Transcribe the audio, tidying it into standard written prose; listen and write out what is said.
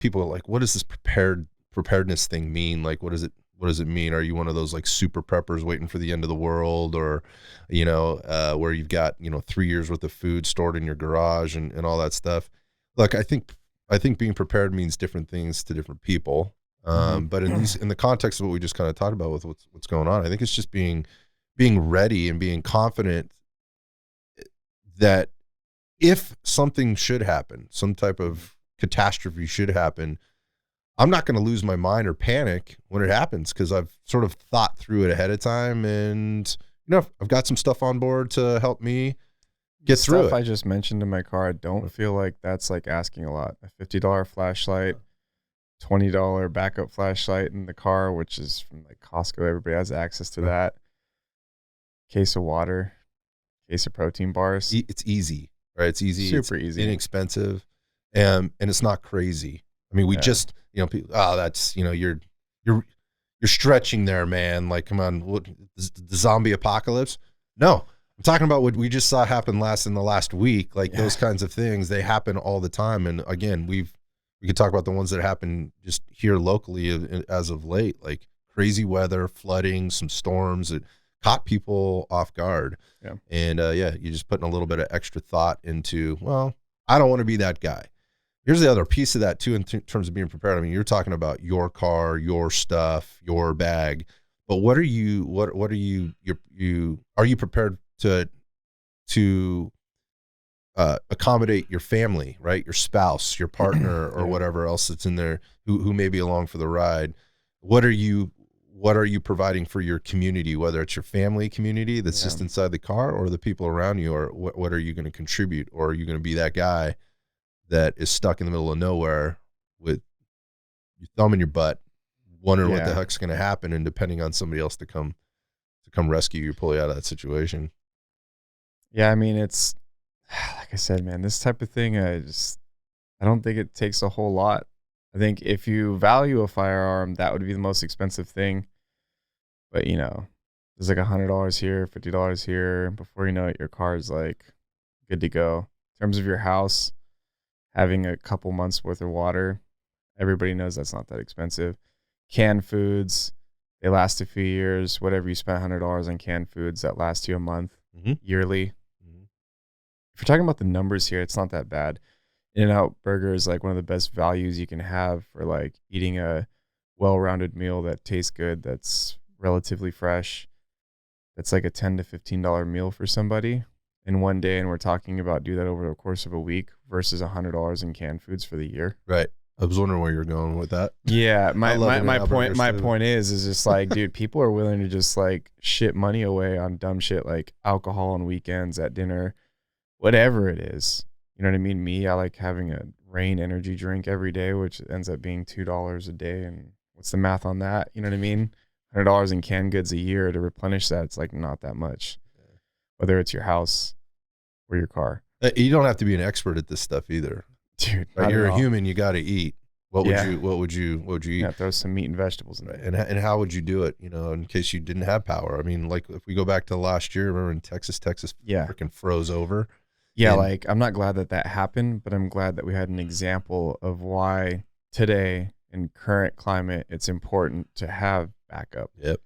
people are like, what does this preparedness thing mean? Like, what does it mean? Are you one of those like super preppers waiting for the end of the world, or, where you've got, 3 years worth of food stored in your garage and all that stuff? Look, I think being prepared means different things to different people. But in the context of what we just kind of talked about with what's going on, I think it's just being ready and being confident that if something should happen, some type of catastrophe should happen, I'm not going to lose my mind or panic when it happens, because I've sort of thought through it ahead of time, and I've got some stuff on board to help me get through it. I just mentioned in my car, I don't feel like that's like asking a lot. A $50 flashlight, $20 backup flashlight in the car, which is from like Costco. Everybody has access to that. Case of water, case of protein bars. It's easy, right? It's easy. Super it's easy. Inexpensive. And it's not crazy. I mean, we just, people, that's, you're stretching there, man. Like, come on, what, the zombie apocalypse? No, I'm talking about what we just saw happen in the last week. Like those kinds of things, they happen all the time. And again, we could talk about the ones that happen just here locally as of late, like crazy weather, flooding, some storms that caught people off guard. Yeah. And you're just putting a little bit of extra thought into, well, I don't want to be that guy. Here's the other piece of that too, in terms of being prepared. I mean, you're talking about your car, your stuff, your bag, but what are you prepared to accommodate your family, right? Your spouse, your partner, or whatever else that's in there who may be along for the ride. What are you providing for your community, whether it's your family community that's just inside the car, or the people around you, or what are you going to contribute? Or are you going to be that guy that is stuck in the middle of nowhere with your thumb in your butt, wondering what the heck's going to happen, and depending on somebody else to come rescue you, pull you out of that situation? Yeah, I mean, it's like I said, man, this type of thing, I don't think it takes a whole lot. I think if you value a firearm, that would be the most expensive thing. But, there's like $100 here, $50 here. Before you know it, your car is like good to go. In terms of your house, having a couple months worth of water, everybody knows that's not that expensive. Canned foods, they last a few years. Whatever you spend $100 on canned foods, that lasts you a month yearly. If you're talking about the numbers here, it's not that bad. In-N-Out Burger is like one of the best values you can have for like eating a well-rounded meal that tastes good, that's relatively fresh. That's like a $10 to $15 meal for somebody in one day, and we're talking about do that over the course of a week versus $100 in canned foods for the year. Right. I was wondering where you're going with that. Yeah, my point is just like, dude, people are willing to just like shit money away on dumb shit like alcohol on weekends, at dinner, whatever it is. You know what I mean? Me, I like having a Rain energy drink every day, which ends up being $2 a day. And what's the math on that? You know what I mean? $100 in canned goods a year to replenish that. It's like not that much, whether it's your house or your car. You don't have to be an expert at this stuff either, dude. Right? You're a human. You got to eat. What would you eat? Yeah, throw some meat and vegetables in there. And how would you do it? In case you didn't have power. I mean, like if we go back to last year, remember in Texas freaking froze over. Yeah, like I'm not glad that happened, but I'm glad that we had an example of why today in current climate it's important to have backup. Yep.